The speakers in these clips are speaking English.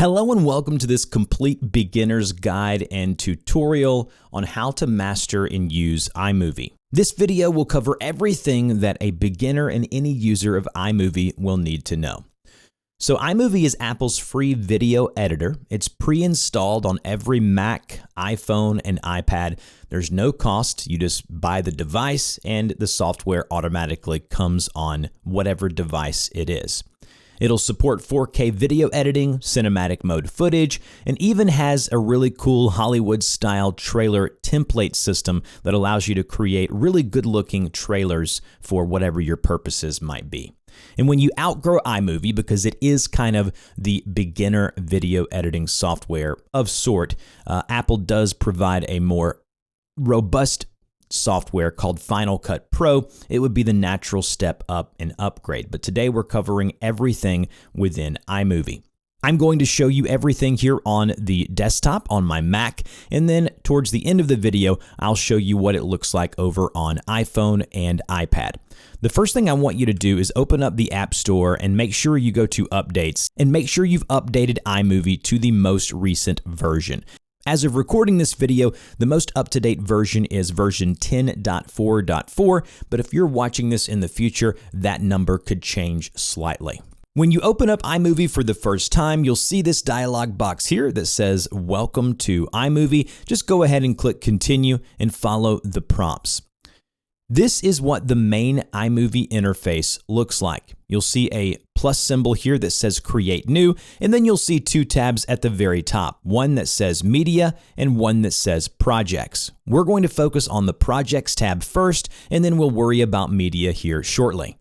Hello and welcome to this complete beginner's guide and tutorial on how to master and use iMovie. This video will cover everything that a beginner and any user of iMovie will need to know. So iMovie is Apple's free video editor. It's pre-installed on every Mac, iPhone, and iPad. There's no cost. You just buy the device and the software automatically comes on whatever device it is. It'll support 4K video editing, cinematic mode footage, and even has a really cool Hollywood-style trailer template system that allows you to create really good-looking trailers for whatever your purposes might be. And when you outgrow iMovie, because it is kind of the beginner video editing software of sort, Apple does provide a more robust software called Final Cut Pro. It would be the natural step up and upgrade. But today we're covering everything within iMovie. I'm going to show you everything here on the desktop on my Mac, and then towards the end of the video, I'll show you what it looks like over on iPhone and iPad. The first thing I want you to do is open up the App Store and make sure you go to Updates and make sure you've updated iMovie to the most recent version. As of recording this video, the most up-to-date version is version 10.4.4, but if you're watching this in the future, that number could change slightly. When you open up iMovie for the first time, you'll see this dialog box here that says, "Welcome to iMovie." Just go ahead and click Continue and follow the prompts. This is what the main iMovie interface looks like. You'll see a plus symbol here that says Create New, and then you'll see two tabs at the very top, one that says Media and one that says Projects. We're going to focus on the Projects tab first, and then we'll worry about Media here shortly.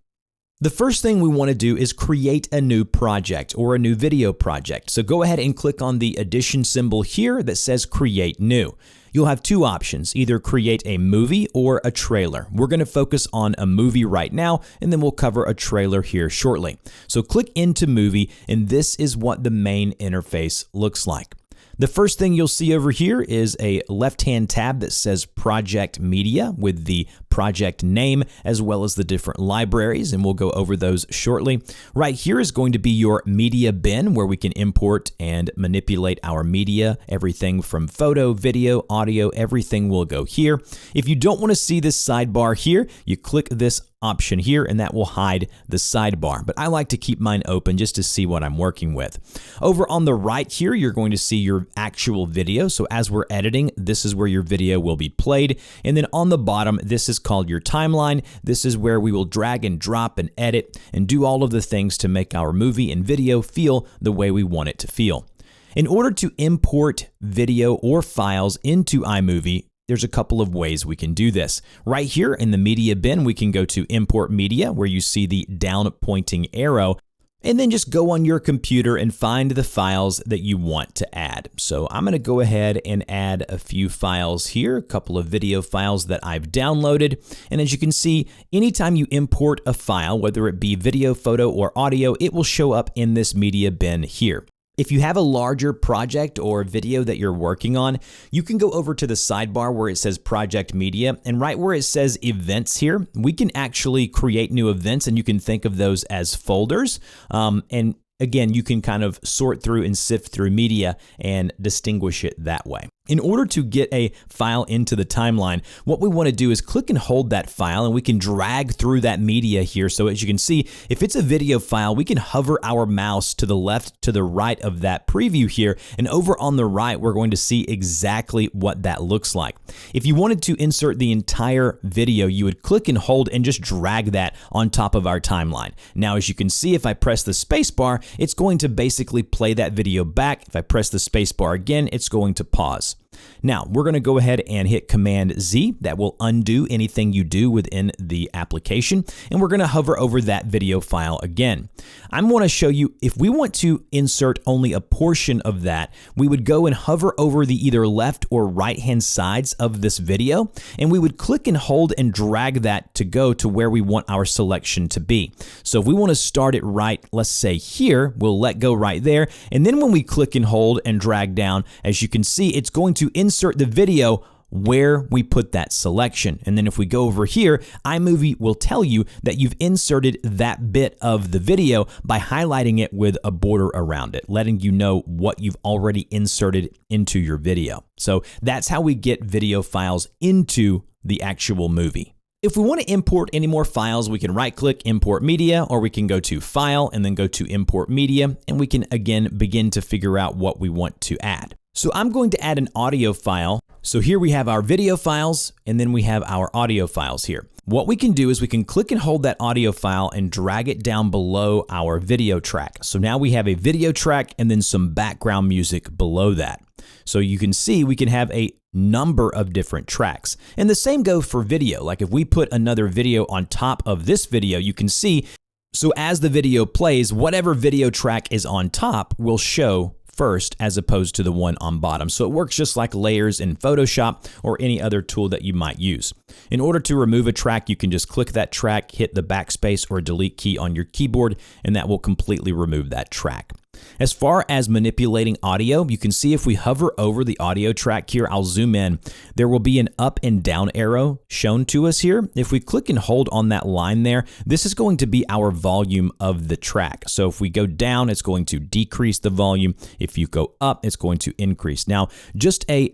The first thing we want to do is create a new project or a new video project. So go ahead and click on the addition symbol here that says Create New. You'll have two options, either create a movie or a trailer. We're going to focus on a movie right now, and then we'll cover a trailer here shortly. So click into Movie, and this is what the main interface looks like. The first thing you'll see over here is a left-hand tab that says Project Media with the project name as well as the different libraries, and we'll go over those shortly. Right here is going to be your media bin where we can import and manipulate our media. Everything from photo, video, audio, everything will go here. If you don't want to see this sidebar here, you click this option here and that will hide the sidebar, but I like to keep mine open just to see what I'm working with. Over on the right here, you're going to see your actual video. So as we're editing, this is where your video will be played. And then on the bottom, this is called your timeline. This is where we will drag and drop and edit and do all of the things to make our movie and video feel the way we want it to feel. In order to import video or files into iMovie, there's a couple of ways we can do this. Right here in the media bin, we can go to Import Media, where you see the down pointing arrow, and then just go on your computer and find the files that you want to add. So I'm going to go ahead and add a few files here, a couple of video files that I've downloaded. And as you can see, anytime you import a file, whether it be video, photo, or audio, it will show up in this media bin here. If you have a larger project or video that you're working on, you can go over to the sidebar where it says Project Media, and right where it says Events here, we can actually create new events, and you can think of those as folders. And again, you can kind of sort through and sift through media and distinguish it that way. In order to get a file into the timeline, what we want to do is click and hold that file, and we can drag through that media here. So as you can see, if it's a video file, we can hover our mouse to the left, to the right of that preview here, and over on the right, we're going to see exactly what that looks like. If you wanted to insert the entire video, you would click and hold and just drag that on top of our timeline. Now, as you can see, if I press the space bar, it's going to basically play that video back. If I press the space bar again, it's going to pause. Now, we're going to go ahead and hit Command Z. That will undo anything you do within the application, and we're going to hover over that video file again. I want to show you, if we want to insert only a portion of that, we would go and hover over the either left or right-hand sides of this video, and we would click and hold and drag that to go to where we want our selection to be. So if we want to start it right, let's say here, we'll let go right there, and then when we click and hold and drag down, as you can see, it's going to insert the video where we put that selection. And then if we go over here, iMovie will tell you that you've inserted that bit of the video by highlighting it with a border around it, letting you know what you've already inserted into your video. So that's how we get video files into the actual movie. If we want to import any more files, we can right-click Import Media, or we can go to File and then go to Import Media, and we can again begin to figure out what we want to add. So I'm going to add an audio file. So here we have our video files, and then we have our audio files here. What we can do is we can click and hold that audio file and drag it down below our video track. So now we have a video track and then some background music below that. So you can see we can have a number of different tracks. And the same goes for video. Like if we put another video on top of this video, you can see, so as the video plays, whatever video track is on top will show first as opposed to the one on bottom. So it works just like layers in Photoshop or any other tool that you might use. In order to remove a track, you can just click that track, hit the backspace or delete key on your keyboard, and that will completely remove that track. As far as manipulating audio, you can see if we hover over the audio track here, I'll zoom in, there will be an up and down arrow shown to us here. If we click and hold on that line there, this is going to be our volume of the track. So if we go down, it's going to decrease the volume. If you go up, it's going to increase. Now, just a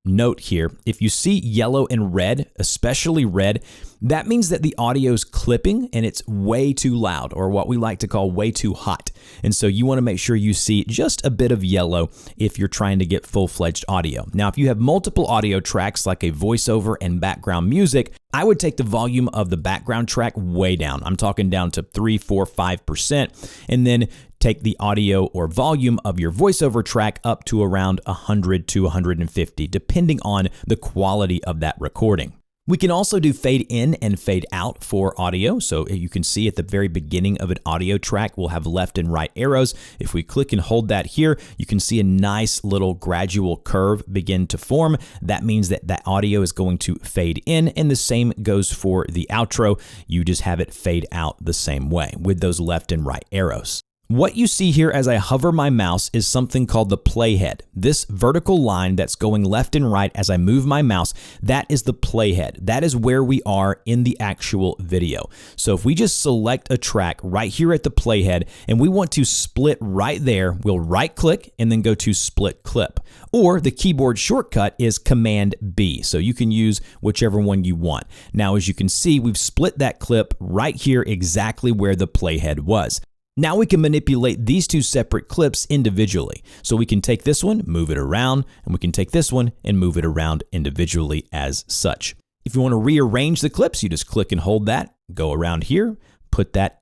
note here, if you see yellow and red, especially red, that means that the audio is clipping and it's way too loud, or what we like to call way too hot. And so you want to make sure you see just a bit of yellow if you're trying to get full-fledged audio. Now, if you have multiple audio tracks like a voiceover and background music, I would take the volume of the background track way down. I'm talking down to 3, 4, 5%, and then take the audio or volume of your voiceover track up to around 100 to 150, depending on the quality of that recording. We can also do fade in and fade out for audio. So you can see at the very beginning of an audio track, we'll have left and right arrows. If we click and hold that here, you can see a nice little gradual curve begin to form. That means that that audio is going to fade in, and the same goes for the outro. You just have it fade out the same way with those left and right arrows. What you see here as I hover my mouse is something called the playhead. This vertical line that's going left and right as I move my mouse, that is the playhead. That is where we are in the actual video. So if we just select a track right here at the playhead and we want to split right there, we'll right click and then go to split clip. Or the keyboard shortcut is Command B. So you can use whichever one you want. Now, as you can see, we've split that clip right here exactly where the playhead was. Now we can manipulate these two separate clips individually. So we can take this one, move it around, and we can take this one and move it around individually as such. If you want to rearrange the clips, you just click and hold that, go around here, put that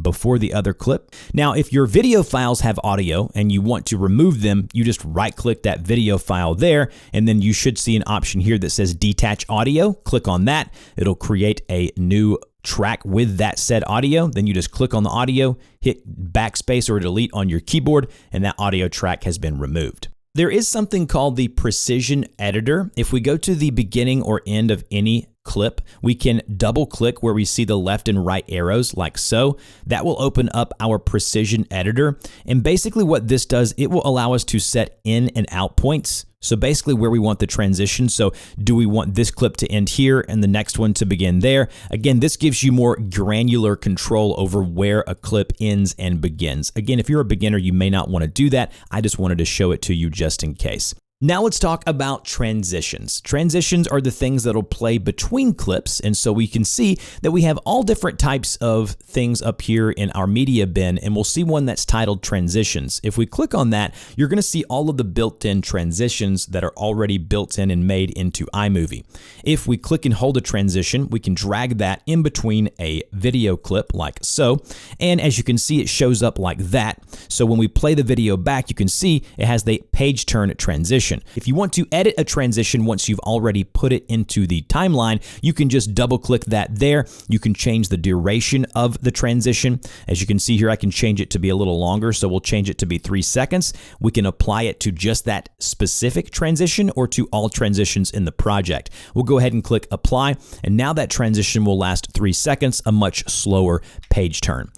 before the other clip. Now, if your video files have audio and you want to remove them, you just right-click that video file there, and then you should see an option here that says Detach Audio. Click on that. It'll create a new track with that said audio. Then you just click on the audio, hit backspace or delete on your keyboard, and that audio track has been removed. There is something called the precision editor. If we go to the beginning or end of any clip, we can double click where we see the left and right arrows like so. That will open up our precision editor. And basically what this does, it will allow us to set in and out points. So basically where we want the transition. So do we want this clip to end here and the next one to begin there? Again, this gives you more granular control over where a clip ends and begins. Again, if you're a beginner, you may not want to do that. I just wanted to show it to you just in case. Now let's talk about transitions. Transitions are the things that'll play between clips, and so we can see that we have all different types of things up here in our media bin, and we'll see one that's titled transitions. If we click on that, you're going to see all of the built-in transitions that are already built in and made into iMovie. If we click and hold a transition, we can drag that in between a video clip like so, and as you can see, it shows up like that. So when we play the video back, you can see it has the page turn transition. If you want to edit a transition once you've already put it into the timeline, you can just double click that there. You can change the duration of the transition. As you can see here, I can change it to be a little longer, so we'll change it to be 3 seconds. We can apply it to just that specific transition or to all transitions in the project. We'll go ahead and click apply, and now that transition will last 3 seconds, a much slower page turn.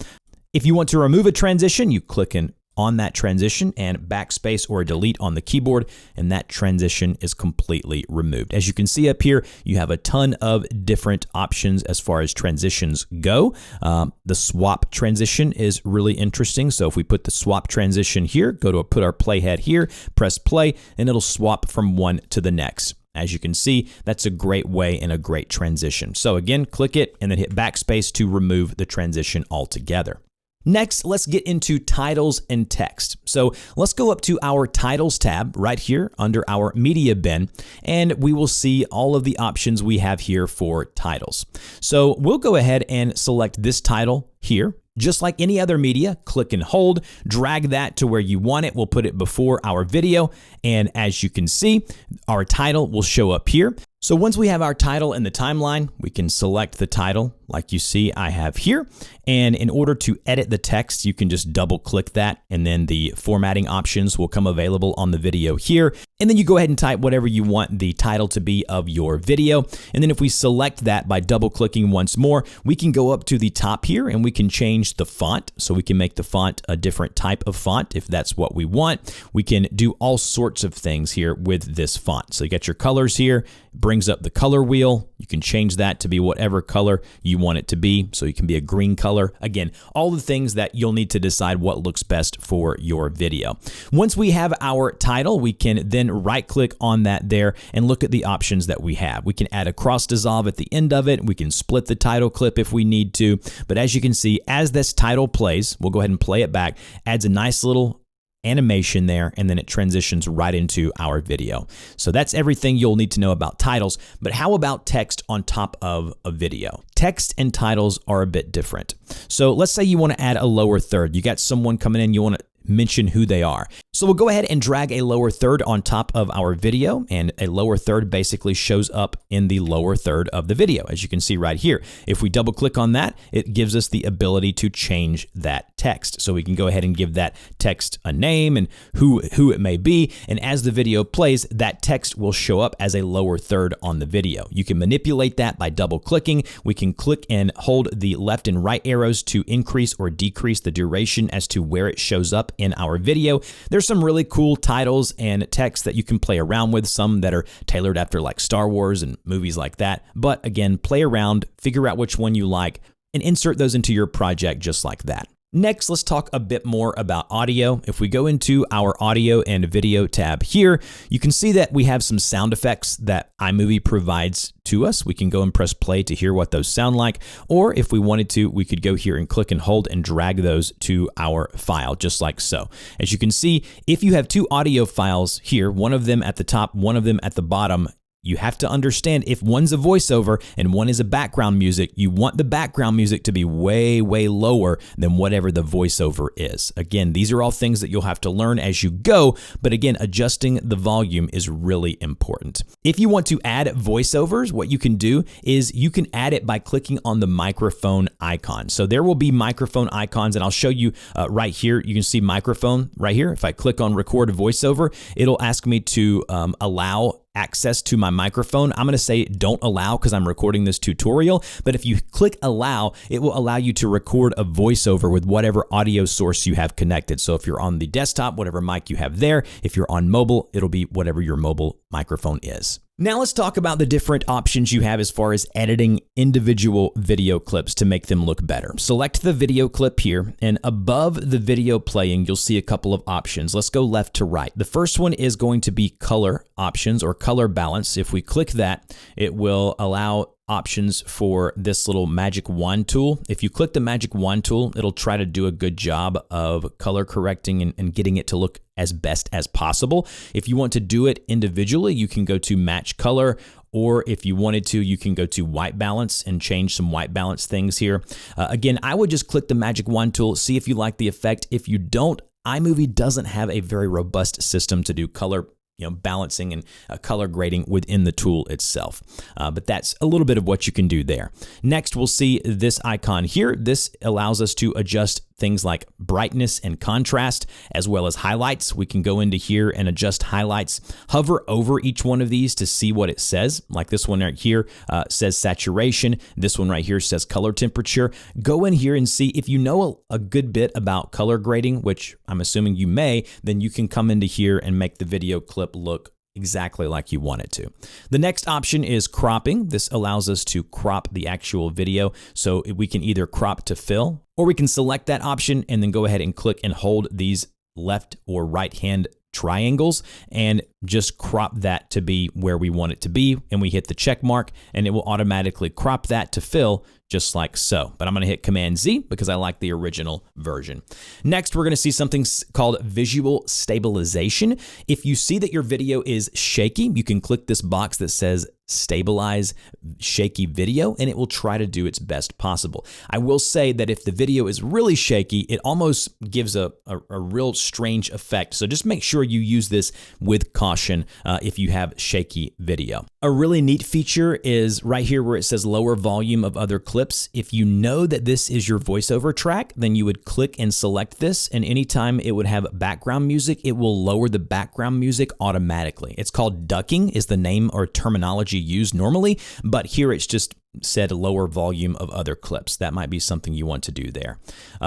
If you want to remove a transition, you click and on that transition and backspace or delete on the keyboard, and that transition is completely removed. As you can see up here, you have a ton of different options as far as transitions go. The swap transition is really interesting. So if we put the swap transition here, put our playhead here, press play, and it'll swap from one to the next. As you can see, that's a great way and a great transition. So again, click it and then hit backspace to remove the transition altogether. Next, let's get into titles and text. So let's go up to our titles tab right here under our media bin, and we will see all of the options we have here for titles. So we'll go ahead and select this title here. Just like any other media, click and hold, drag that to where you want it. We'll put it before our video, and as you can see, our title will show up here. So once we have our title in the timeline, we can select the title like you see I have here. And in order to edit the text, you can just double click that, and then the formatting options will come available on the video here. And then you go ahead and type whatever you want the title to be of your video. And then if we select that by double clicking once more, we can go up to the top here and we can change the font. So we can make the font a different type of font if that's what we want. We can do all sorts of things here with this font. So you got your colors here, brings up the color wheel. You can change that to be whatever color you want it to be. So you can be a green color. Again, all the things that you'll need to decide what looks best for your video. Once we have our title, we can then right click on that there and look at the options that we have. We can add a cross dissolve at the end of it. We can split the title clip if we need to. But as you can see, as this title plays, we'll go ahead and play it back, adds a nice little animation there, and then it transitions right into our video. So that's everything you'll need to know about titles. But how about text on top of a video? Text and titles are a bit different. So let's say you want to add a lower third. You got someone coming in, you want to mention who they are. So we'll go ahead and drag a lower third on top of our video, and a lower third basically shows up in the lower third of the video, as you can see right here. If we double click on that, it gives us the ability to change that text. So we can go ahead and give that text a name and who it may be, and as the video plays, that text will show up as a lower third on the video. You can manipulate that by double clicking. We can click and hold the left and right arrows to increase or decrease the duration as to where it shows up in our video. There's some really cool titles and text that you can play around with, some that are tailored after like Star Wars and movies like that. But again, play around, figure out which one you like, and insert those into your project just like that. Next, let's talk a bit more about audio. If we go into our audio and video tab here, you can see that we have some sound effects that iMovie provides to us. We can go and press play to hear what those sound like, or if we wanted to, we could go here and click and hold and drag those to our file, just like so. As you can see, if you have two audio files here, one of them at the top, one of them at the bottom, you have to understand if one's a voiceover and one is a background music, you want the background music to be way, way lower than whatever the voiceover is. Again, these are all things that you'll have to learn as you go, but again, adjusting the volume is really important. If you want to add voiceovers, what you can do is you can add it by clicking on the microphone icon. So there will be microphone icons, and I'll show you right here. You can see microphone right here. If I click on record a voiceover, it'll ask me to allow access to my microphone. I'm going to say don't allow because I'm recording this tutorial, but if you click allow, it will allow you to record a voiceover with whatever audio source you have connected. So if you're on the desktop, whatever mic you have there. If you're on mobile, it'll be whatever your mobile microphone is. Now let's talk about the different options you have as far as editing individual video clips to make them look better. Select the video clip here, and above the video playing, you'll see a couple of options. Let's go left to right. The first one is going to be color options or color balance. If we click that, it will allow options for this little magic wand tool. If you click the magic wand tool, it'll try to do a good job of color correcting and getting it to look as best as possible. If you want to do it individually, you can go to match color, or if you wanted to, you can go to white balance and change some white balance things here. Again, I would just click the magic wand tool, see if you like the effect. If you don't, iMovie doesn't have a very robust system to do color balancing and color grading within the tool itself. But that's a little bit of what you can do there. Next, we'll see this icon here. This allows us to adjust things like brightness and contrast, as well as highlights. We can go into here and adjust highlights. Hover over each one of these to see what it says. Like this one right here says saturation. This one right here says color temperature. Go in here and see if you know a good bit about color grading, which I'm assuming you may, then you can come into here and make the video clip look exactly like you want it to. The next option is cropping. This allows us to crop the actual video. So we can either crop to fill, or we can select that option and then go ahead and click and hold these left or right hand triangles and just crop that to be where we want it to be. And we hit the check mark and it will automatically crop that to fill just like so. But I'm going to hit Command Z because I like the original version. Next, we're going to see something called visual stabilization. If you see that your video is shaky, you can click this box that says stabilize shaky video and it will try to do its best possible. I will say that if the video is really shaky, it almost gives a real strange effect. So just make sure you use this with caution if you have shaky video. A really neat feature is right here where it says lower volume of other clips. If you know that this is your voiceover track, then you would click and select this, and anytime it would have background music, it will lower the background music automatically. It's called ducking is the name or terminology used normally, but here it's just said lower volume of other clips. That might be something you want to do there.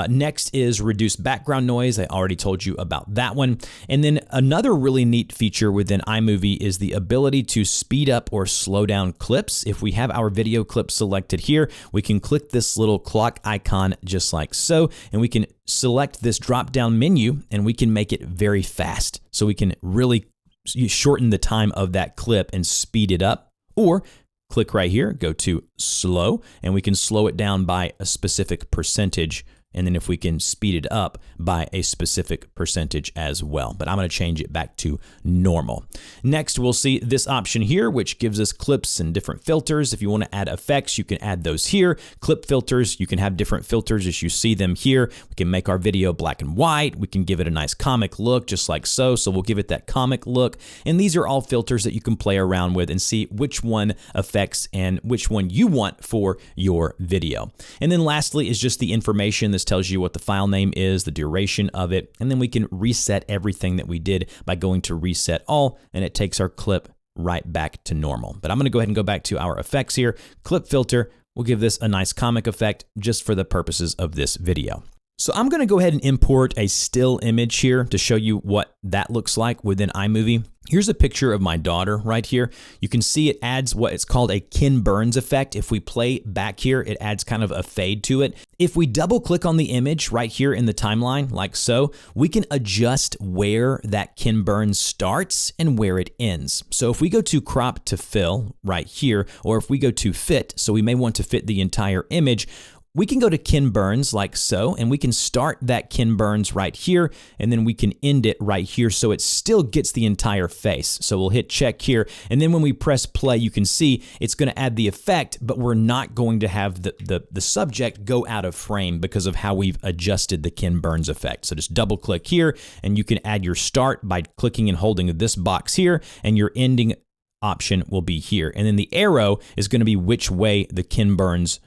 Next is reduce background noise. I already told you about that one. And then another really neat feature within iMovie is the ability to speed up or slow down clips. If we have our video clip selected here, we can click this little clock icon just like so, and we can select this drop-down menu and we can make it very fast. So we can really shorten the time of that clip and speed it up, or click right here, go to slow, and we can slow it down by a specific percentage. And then if we can speed it up by a specific percentage as well. But I'm going to change it back to normal. Next, we'll see this option here, which gives us clips and different filters. If you want to add effects, you can add those here. Clip filters, you can have different filters as you see them here. We can make our video black and white. We can give it a nice comic look, just like so. So we'll give it that comic look. And these are all filters that you can play around with and see which one affects and which one you want for your video. And then lastly is just the information. This tells you what the file name is, the duration of it, and then we can reset everything that we did by going to reset all, and it takes our clip right back to normal. But I'm going to go ahead and go back to our effects here. Clip filter, we'll give this a nice comic effect just for the purposes of this video. So I'm going to go ahead and import a still image here to show you what that looks like within iMovie. Here's a picture of my daughter right here. You can see it adds what is called a Ken Burns effect. If we play back here, it adds kind of a fade to it. If we double click on the image right here in the timeline, like so, we can adjust where that Ken Burns starts and where it ends. So if we go to crop to fill right here, or if we go to fit, so we may want to fit the entire image, we can go to Ken Burns like so, and we can start that Ken Burns right here, and then we can end it right here so it still gets the entire face. So we'll hit check here, and then when we press play, you can see it's going to add the effect, but we're not going to have the subject go out of frame because of how we've adjusted the Ken Burns effect. So just double click here, and you can add your start by clicking and holding this box here, and your ending option will be here. And then the arrow is going to be which way the Ken Burns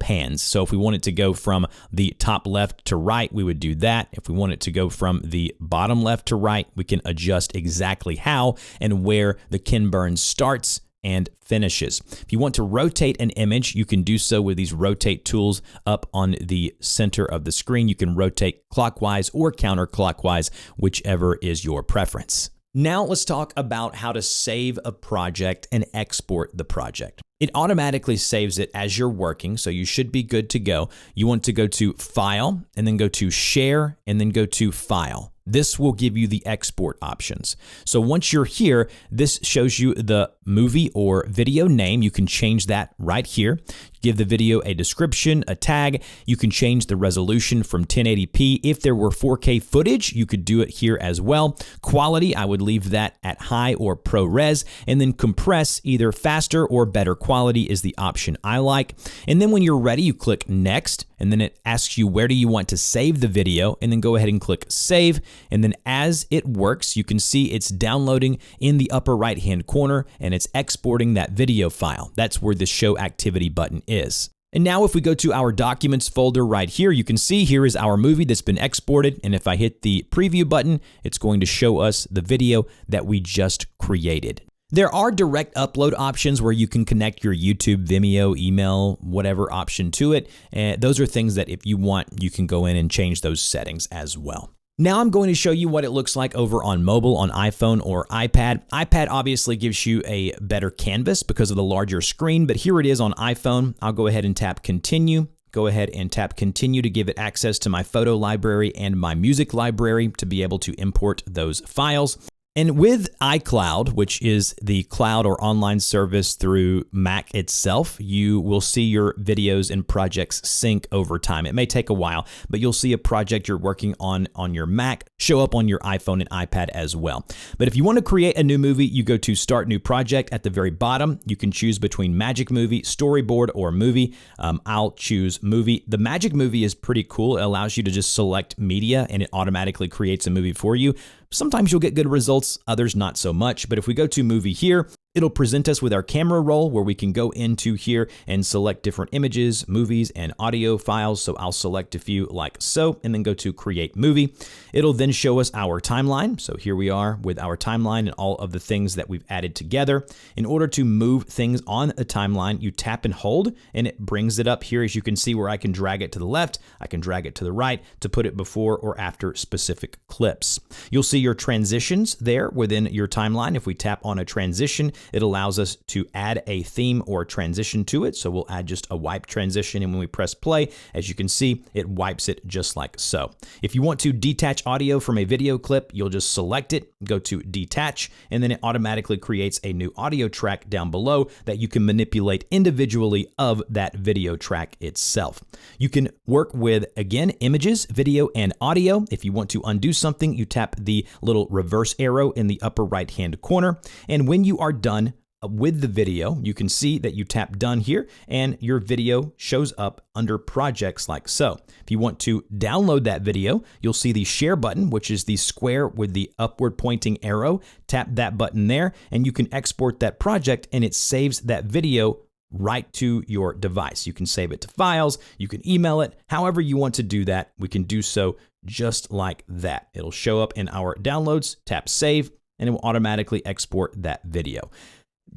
pans. So if we want it to go from the top left to right, we would do that. If we want it to go from the bottom left to right, we can adjust exactly how and where the Ken Burns starts and finishes. If you want to rotate an image, you can do so with these rotate tools up on the center of the screen. You can rotate clockwise or counterclockwise, whichever is your preference. Now let's talk about how to save a project and export the project. It automatically saves it as you're working, so you should be good to go. You want to go to File, and then go to Share, and then go to File. This will give you the export options. So once you're here, this shows you the movie or video name. You can change that right here. Give the video a description, a tag. You can change the resolution from 1080p. If there were 4K footage, you could do it here as well. Quality, I would leave that at high or ProRes, and then compress either faster or better quality is the option I like. And then when you're ready, you click Next, and then it asks you where do you want to save the video, and then go ahead and click Save. And then as it works, you can see it's downloading in the upper right-hand corner, and it's exporting that video file. That's where the Show Activity button is. And now if we go to our Documents folder right here, you can see here is our movie that's been exported. And if I hit the preview button, it's going to show us the video that we just created. There are direct upload options where you can connect your YouTube, Vimeo, email, whatever option to it. And those are things that if you want, you can go in and change those settings as well. Now I'm going to show you what it looks like over on mobile, on iPhone or iPad. iPad obviously gives you a better canvas because of the larger screen, but here it is on iPhone. I'll go ahead and tap Continue. Go ahead and tap Continue to give it access to my photo library and my music library to be able to import those files. And with iCloud, which is the cloud or online service through Mac itself, you will see your videos and projects sync over time. It may take a while, but you'll see a project you're working on your Mac show up on your iPhone and iPad as well. But if you want to create a new movie, you go to Start New Project at the very bottom. You can choose between Magic Movie, Storyboard, or Movie. I'll choose Movie. The Magic Movie is pretty cool. It allows you to just select media and it automatically creates a movie for you. Sometimes you'll get good results, others not so much. But if we go to Movie here, it'll present us with our camera roll where we can go into here and select different images, movies, and audio files. So I'll select a few like so, and then go to Create Movie. It'll then show us our timeline. So here we are with our timeline and all of the things that we've added together. In order to move things on a timeline, you tap and hold, and it brings it up here. As you can see where I can drag it to the left, I can drag it to the right to put it before or after specific clips. You'll see your transitions there within your timeline. If we tap on a transition, it allows us to add a theme or transition to it. So we'll add just a wipe transition. And when we press play, as you can see, it wipes it just like so. If you want to detach audio from a video clip, you'll just select it, go to detach, and then it automatically creates a new audio track down below that you can manipulate individually of that video track itself. You can work with, again, images, video, and audio. If you want to undo something, you tap the little reverse arrow in the upper right-hand corner. And when you are done with the video, you can see that you tap done here and your video shows up under projects like so. If you want to download that video, you'll see the share button, which is the square with the upward pointing arrow. Tap that button there and you can export that project and it saves that video right to your device. You can save it to files, you can email it, however you want to do that, we can do so just like that. It'll show up in our downloads, tap save, and it will automatically export that video.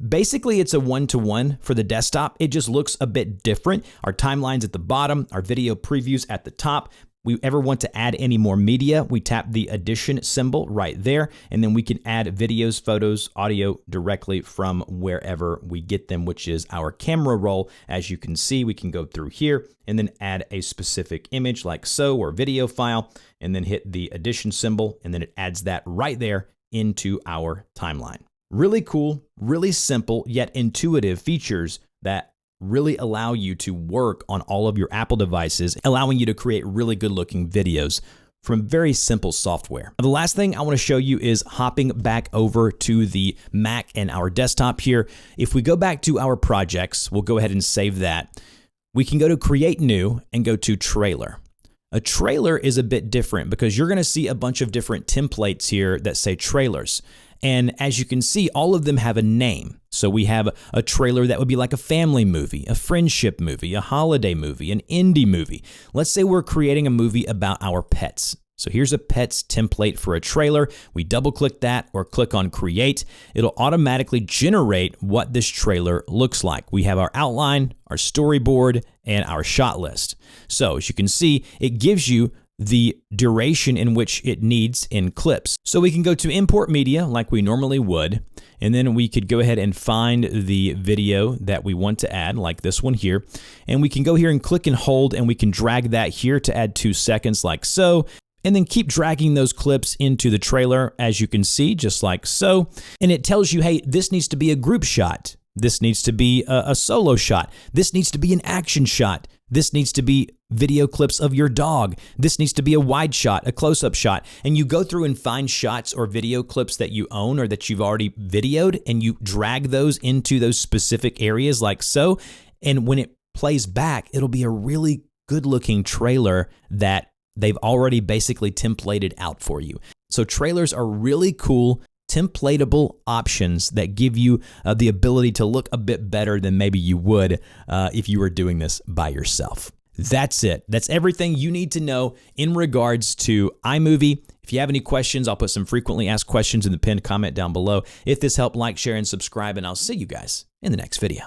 Basically, it's a one-to-one for the desktop. It just looks a bit different. Our timeline's at the bottom, our video previews at the top. We ever want to add any more media, we tap the addition symbol right there, and then we can add videos, photos, audio directly from wherever we get them, which is our camera roll. As you can see, we can go through here and then add a specific image like so, or video file, and then hit the addition symbol, and then it adds that right there into our timeline. Really cool, really simple, yet intuitive features that really allow you to work on all of your Apple devices, allowing you to create really good looking videos from very simple software. The last thing I want to show you is hopping back over to the Mac and our desktop here. If we go back to our projects, we'll go ahead and save that. We can go to Create New and go to Trailer. A trailer is a bit different because you're going to see a bunch of different templates here that say trailers. And as you can see, all of them have a name. So we have a trailer that would be like a family movie, a friendship movie, a holiday movie, an indie movie. Let's say we're creating a movie about our pets. So here's a pets template for a trailer. We double click that or click on create. It'll automatically generate what this trailer looks like. We have our outline, our storyboard, and our shot list. So as you can see, it gives you the duration in which it needs in clips. So we can go to import media like we normally would, and then we could go ahead and find the video that we want to add, like this one here. And we can go here and click and hold, and we can drag that here to add 2 seconds like so. And then keep dragging those clips into the trailer, as you can see, just like so. And it tells you, hey, this needs to be a group shot. This needs to be a solo shot. This needs to be an action shot. This needs to be video clips of your dog. This needs to be a wide shot, a close-up shot. And you go through and find shots or video clips that you own or that you've already videoed, and you drag those into those specific areas like so. And when it plays back, it'll be a really good-looking trailer that they've already basically templated out for you. So trailers are really cool templatable options that give you the ability to look a bit better than maybe you would if you were doing this by yourself. That's it. That's everything you need to know in regards to iMovie. If you have any questions, I'll put some frequently asked questions in the pinned comment down below. If this helped, like, share, and subscribe, and I'll see you guys in the next video.